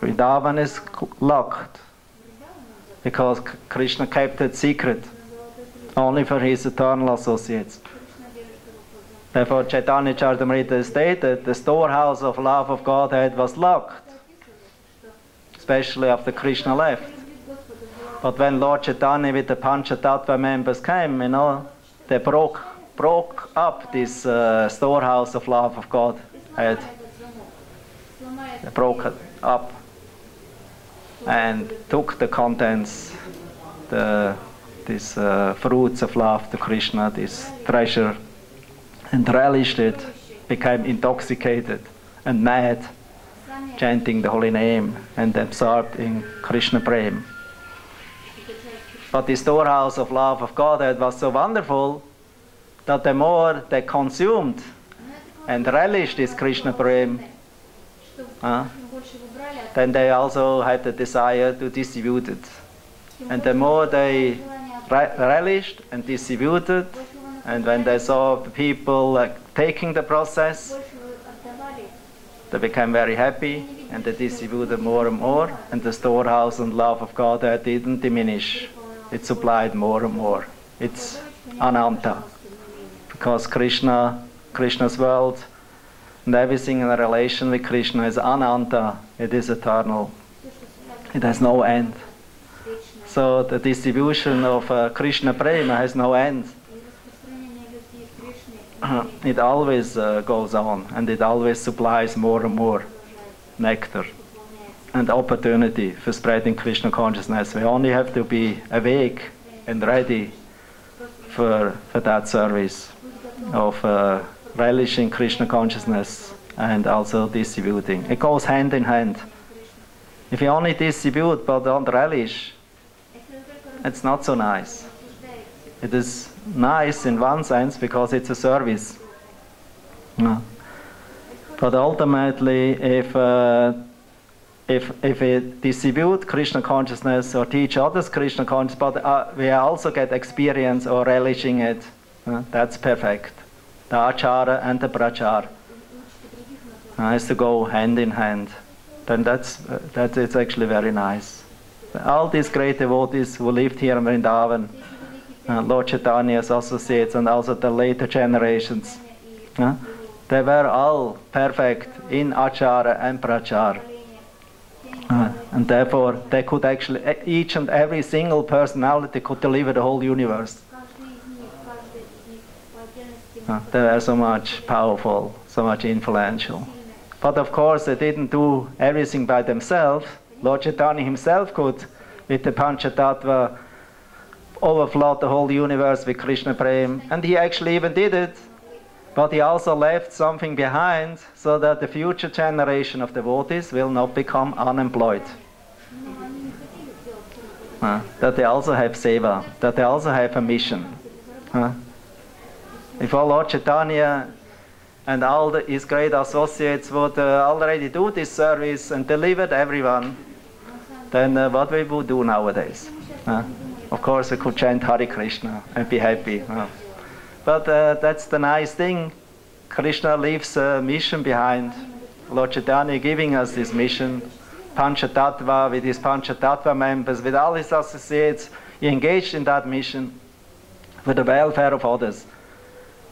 A: Vrindavan is locked because Krishna kept it secret only for his eternal associates. Therefore, Chaitanya Charitamrita stated the storehouse of love of Godhead was locked, especially after Krishna left. But when Lord Chaitanya with the Panchatattva members came, they broke up this storehouse of love of Godhead. They broke it up and took the contents, these fruits of love to Krishna, this treasure, and relished it, became intoxicated and mad, chanting the holy name and absorbed in Krishna Prem. But the storehouse of love of Godhead was so wonderful that the more they consumed and relished this Krishna Prem, then they also had the desire to distribute it. And the more they relished and distributed, and when they saw people taking the process, they became very happy and they distributed more and more, and the storehouse and love of God didn't diminish. It supplied more and more. It's Ananta. Because Krishna's world and everything in relation with Krishna is Ananta. It is eternal. It has no end. So the distribution of Krishna Prema has no end. It always goes on, and it always supplies more and more nectar and opportunity for spreading Krishna consciousness. We only have to be awake and ready for that service of relishing Krishna consciousness and also distributing. It goes hand in hand. If you only distribute but don't relish, it's not so nice. It is nice in one sense because it's a service. But ultimately, if we distribute Krishna consciousness or teach others Krishna consciousness, but we also get experience or relishing it, that's perfect. The achara and the prachar has to go hand in hand. Then that's it's actually very nice. All these great devotees who lived here in Vrindavan, Lord Chaitanya's associates, and also the later generations, they were all perfect in achara and prachar. And therefore, they could actually, each and every single personality could deliver the whole universe. They were so much powerful, so much influential. But of course, they didn't do everything by themselves. Lord Chaitanya himself could, with the Panchatattva, overflow the whole universe with Krishna Prem. And he actually even did it. But he also left something behind so that the future generation of devotees will not become unemployed. That they also have seva, that they also have a mission. If all Lord Chaitanya and all his great associates would already do this service and deliver to everyone, then what we would do nowadays? Of course, we could chant Hare Krishna and be happy. But that's the nice thing. Krishna leaves a mission behind. Lord Chaitanya giving us this mission. Panchatattva with his Panchatattva members, with all his associates, he engaged in that mission for the welfare of others.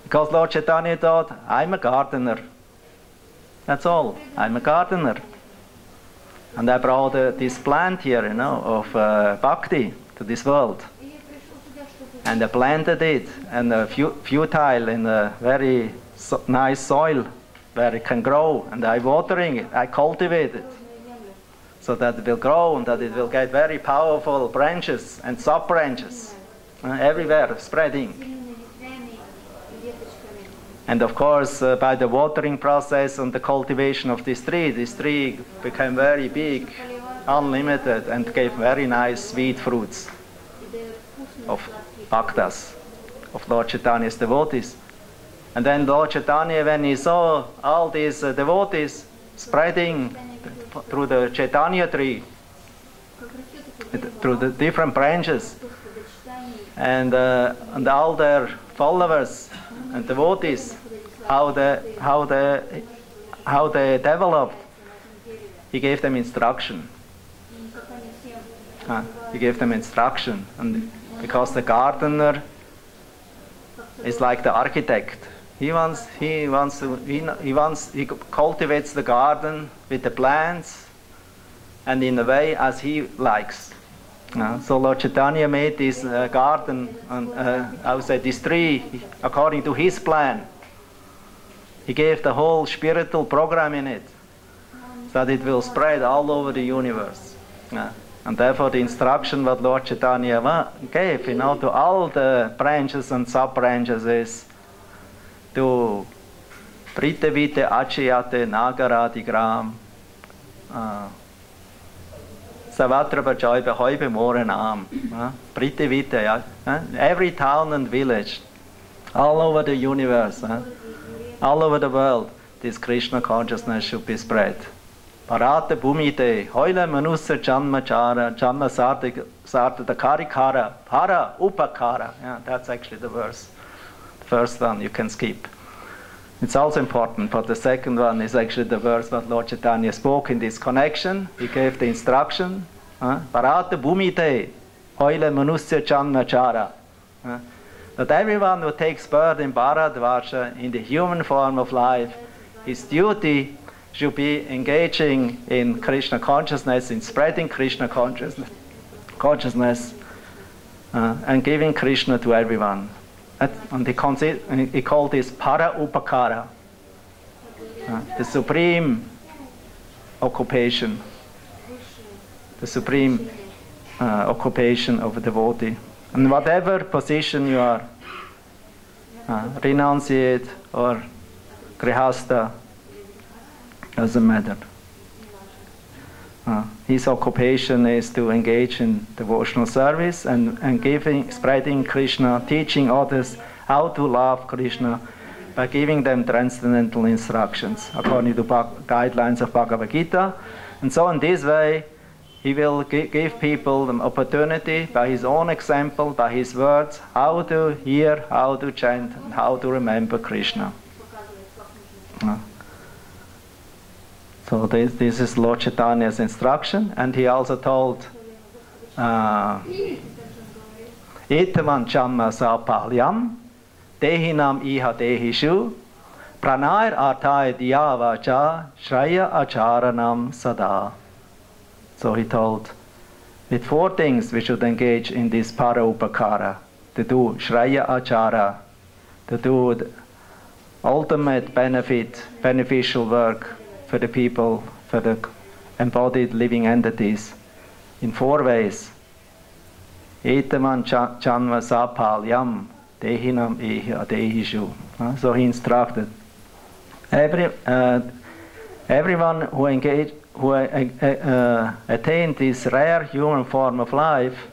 A: Because Lord Chaitanya thought, I'm a gardener. That's all. I'm a gardener. And I brought this plant here, of bhakti to this world. And I planted it in a futile, in a very nice soil where it can grow. And I'm watering it. I cultivate it so that it will grow and that it will get very powerful branches and sub-branches everywhere, spreading. And of course, by the watering process and the cultivation of this tree became very big, unlimited, and gave very nice sweet fruits of bhaktas, of Lord Chaitanya's devotees. And then Lord Chaitanya, when he saw all these devotees spreading through the Chaitanya tree, through the different branches, and all their followers and devotees, how they developed, he gave them instruction. He gave them instruction, and because the gardener is like the architect. He cultivates the garden with the plants and in a way as he likes. So Lord Chaitanya made this garden, and this tree, according to his plan. He gave the whole spiritual program in it, so that it will spread all over the universe. And therefore the instruction what Lord Chaitanya gave, to all the branches and sub-branches is to Pritavite Achayate Nagaradigram Savatra Bajai Bahoi Bemore Naam. Pritavite, every town and village, all over the universe, all over the world, this Krishna consciousness should be spread. Parate Bhumite, Hoile Manusa Janma Chara, Janma Sarta Karikara, Para Upakara. That's actually the verse. The first one you can skip. It's also important, but the second one is actually the verse that Lord Chaitanya spoke in this connection. He gave the instruction, Parate Bhumite, Hoile Manusya Janma Chara. That everyone who takes birth in Bharadvaja, in the human form of life, his duty should be engaging in Krishna consciousness, in spreading Krishna consciousness, and giving Krishna to everyone. And he called this para upakara, the supreme occupation, the supreme occupation of a devotee. And whatever position you are, renunciate or grihasta, doesn't matter. His occupation is to engage in devotional service and spreading Krishna, teaching others how to love Krishna by giving them transcendental instructions according to guidelines of Bhagavad Gita. And so in this way, he will give people the opportunity by his own example, by his words, how to hear, how to chant, and how to remember Krishna. So this is Lord Chaitanya's instruction, and he also told Etaman Chamma Sapalyam Dehinam Iha Dehishu Pranair Artai Diyavacha Shraya Acharanam Sada. So he told, with 4 things we should engage in this para upakara, to do Shraya Achara, to do the ultimate beneficial work for the people, for the embodied living entities, in 4 ways. Etaman Chanva Sapalyam Dehinam Eha Dehishu. So he instructed everyone who attained this rare human form of life,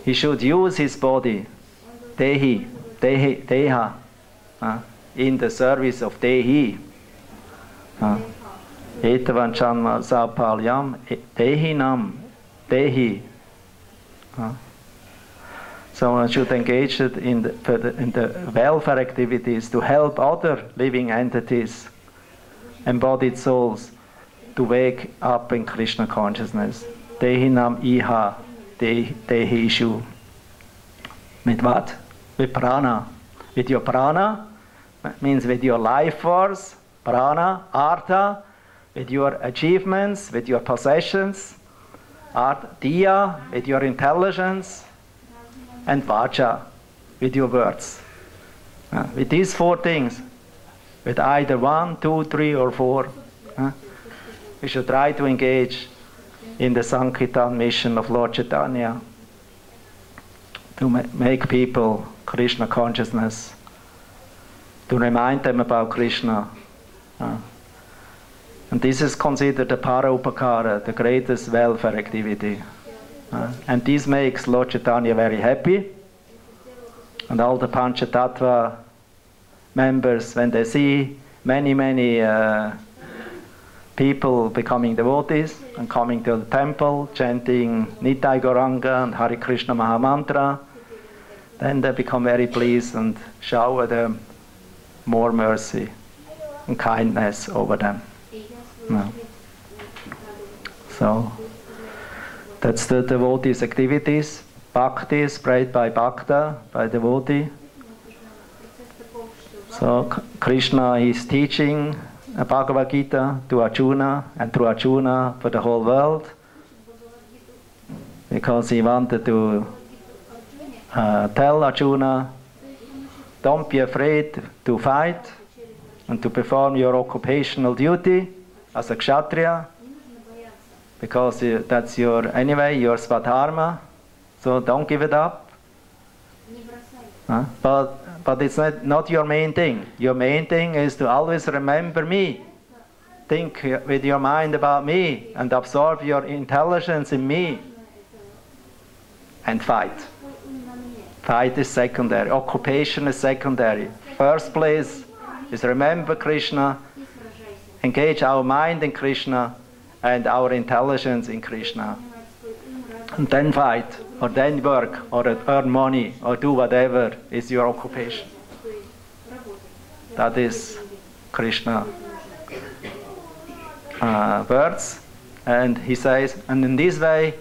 A: he should use his body, Deha, in the service of Dehi. Etavan Chanma Sapalyam Dehinam Dehi. So one should engage it in the welfare activities to help other living entities, embodied souls, to wake up in Krishna consciousness. Dehinam Iha the issue. With what? With prana. With your prana, means with your life force, prana, artha, with your achievements, with your possessions, diya, with your intelligence, and vacha, with your words. With these four things, with either 1, 2, 3, or 4, we should try to engage in the Sankirtan mission of Lord Chaitanya to make people Krishna consciousness, to remind them about Krishna. And this is considered the para-upakara, the greatest welfare activity. And this makes Lord Chaitanya very happy. And all the Panchatattva members, when they see many people becoming devotees and coming to the temple, chanting Nitai Gauranga and Hare Krishna Mahamantra, then they become very pleased and shower them more mercy and kindness over them. No. So that's the devotees' activities. Bhakti is prayed by Bhakta, by devotee. So Krishna is teaching a Bhagavad Gita to Arjuna, and through Arjuna for the whole world, because he wanted to tell Arjuna, don't be afraid to fight and to perform your occupational duty as a kshatriya, because that's your swadharma, so don't give it up. But it's not your main thing. Your main thing is to always remember me. Think with your mind about me and absorb your intelligence in me and fight. Fight is secondary. Occupation is secondary. First place is remember Krishna, engage our mind in Krishna and our intelligence in Krishna. And then fight, or then work, or earn money, or do whatever is your occupation. That is Krishna words. And he says, and in this way,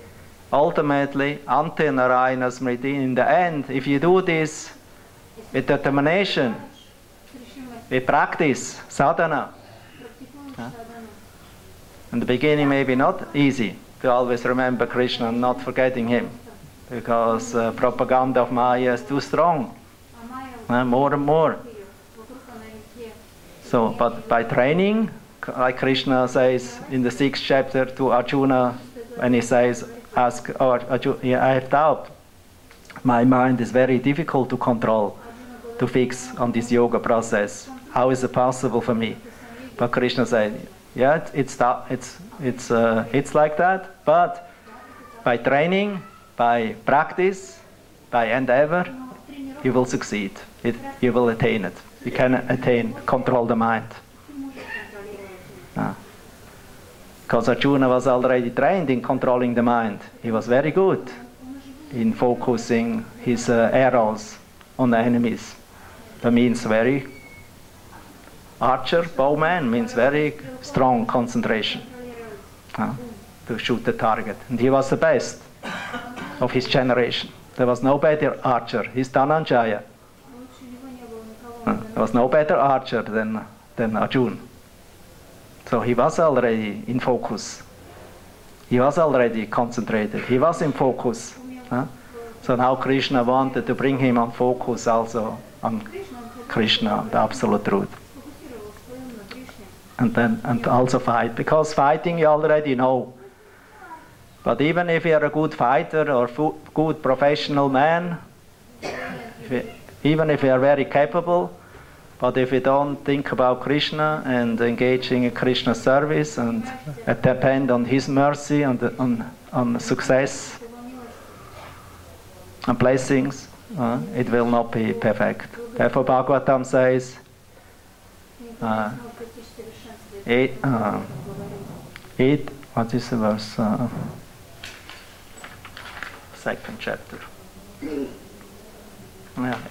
A: ultimately, Ante Narayana Smriti, in the end, if you do this with determination, with practice, sadhana, in the beginning maybe not easy to always remember Krishna and not forgetting him, because propaganda of Maya is too strong, more and more. So, but by training, like Krishna says in the 6th chapter to Arjuna, when he says, ask Arjuna, I have doubt. My mind is very difficult to control, to fix on this yoga process. How is it possible for me? But Krishna said, yeah, it's like that, but by training, by practice, by endeavor, you will succeed. You will attain it. You can control the mind. Because Arjuna was already trained in controlling the mind. He was very good in focusing his arrows on the enemies. That means very archer, bowman, means very strong concentration to shoot the target. And he was the best of his generation. There was no better archer. He's Dhananjaya. There was no better archer than Arjuna. So he was already in focus. He was already concentrated. He was in focus. So now Krishna wanted to bring him on focus also on Krishna, the absolute truth. And also fight, because fighting you already know. But even if you are a good fighter or good professional man, even if you are very capable, but if you don't think about Krishna and engaging in Krishna service and depend on His mercy, on success and blessings, it will not be perfect. Therefore Bhagavatam says, what is the verse? Second chapter.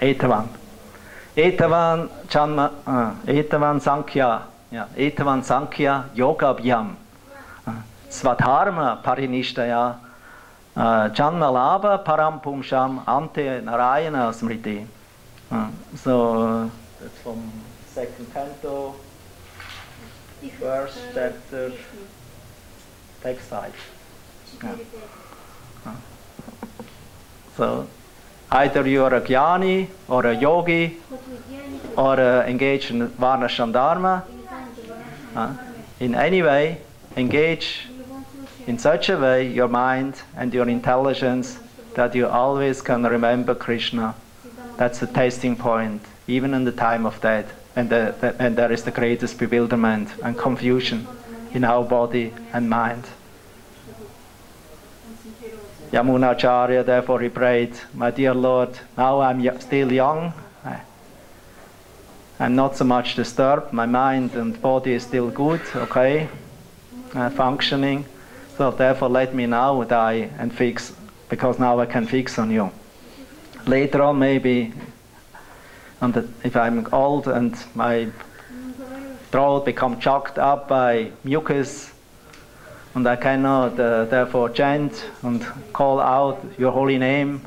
A: Etavan. Etavan Sankhya. Etavan Sankhya Yoga Bhyam. Swadharma Parinishtaya Janmalaba Parampumsham Ante Narayana Smriti. So that's from second canto, first chapter, text 5. So either you are a jnani or a yogi or engaged in Varnashram Dharma. In any way, engage in such a way your mind and your intelligence that you always can remember Krishna. That's the tasting point, even in the time of death. And there is the greatest bewilderment and confusion in our body and mind. Yamunacharya, therefore, he prayed, my dear Lord, now I'm still young. I'm not so much disturbed. My mind and body is still good, okay, functioning. So therefore, let me now die and fix, because now I can fix on you. Later on, maybe, if I'm old and my throat becomes choked up by mucus, and I cannot therefore chant and call out your holy name,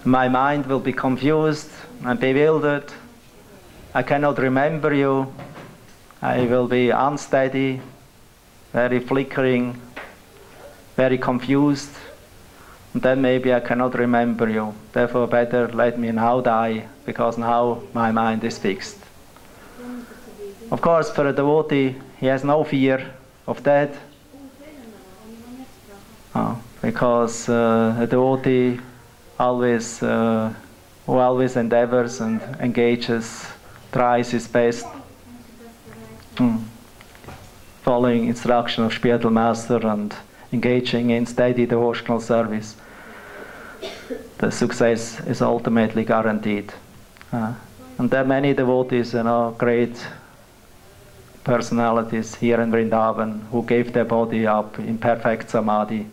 A: my mind will be confused and bewildered. I cannot remember you. I will be unsteady, very flickering, very confused. And then maybe I cannot remember you. Therefore, better let me now die, because now my mind is fixed. Of course, for a devotee, he has no fear of death, because a devotee always, who always endeavors and engages, tries his best, following instruction of spiritual master and engaging in steady devotional service, the success is ultimately guaranteed. And there are many devotees, great personalities here in Vrindavan who gave their body up in perfect samadhi,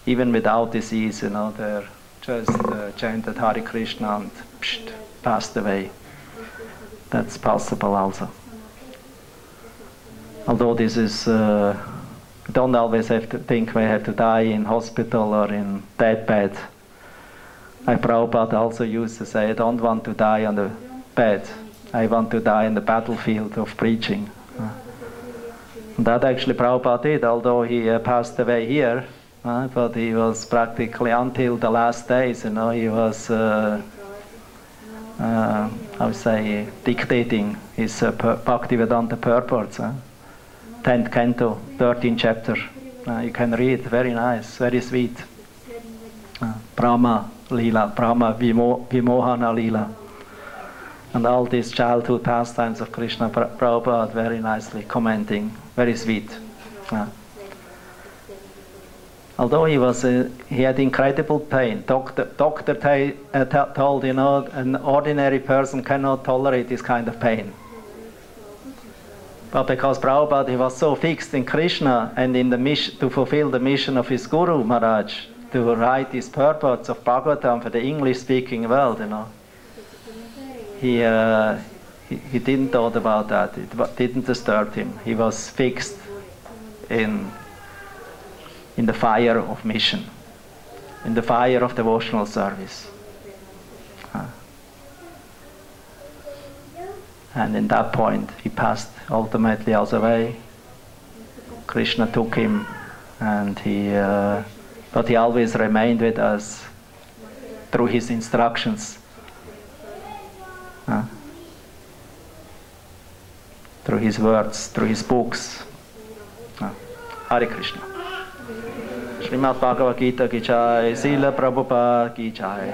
A: even without disease. They just chanted Hare Krishna and passed away. That's possible also. Although this is, we don't always have to think we have to die in hospital or in deathbed. Prabhupada also used to say, I don't want to die on the bed. I want to die in the battlefield of preaching. And that actually Prabhupada did, although he passed away here, but he was practically until the last days, he was, I would say, dictating his Bhaktivedanta purports. 10th canto, 13th chapter. You can read, very nice, very sweet. Brahma Lila, Brahma Vimohana Lila. And all these childhood pastimes of Krishna, Prabhupada very nicely commenting, very sweet. Although he had incredible pain. Doctor told, an ordinary person cannot tolerate this kind of pain. But because Prabhupada, he was so fixed in Krishna and in the mission, to fulfill the mission of his Guru Maharaj, to write these purports of Bhagavatam for the English-speaking world, he didn't thought about that. It didn't disturb him. He was fixed in the fire of mission, in the fire of devotional service. And in that point, he passed ultimately also away. Krishna took him, and but he always remained with us through his instructions. Through his words, through his books. Hare Krishna. Srimad Bhagavad Gita ki jai, Srila Prabhupada ki jai.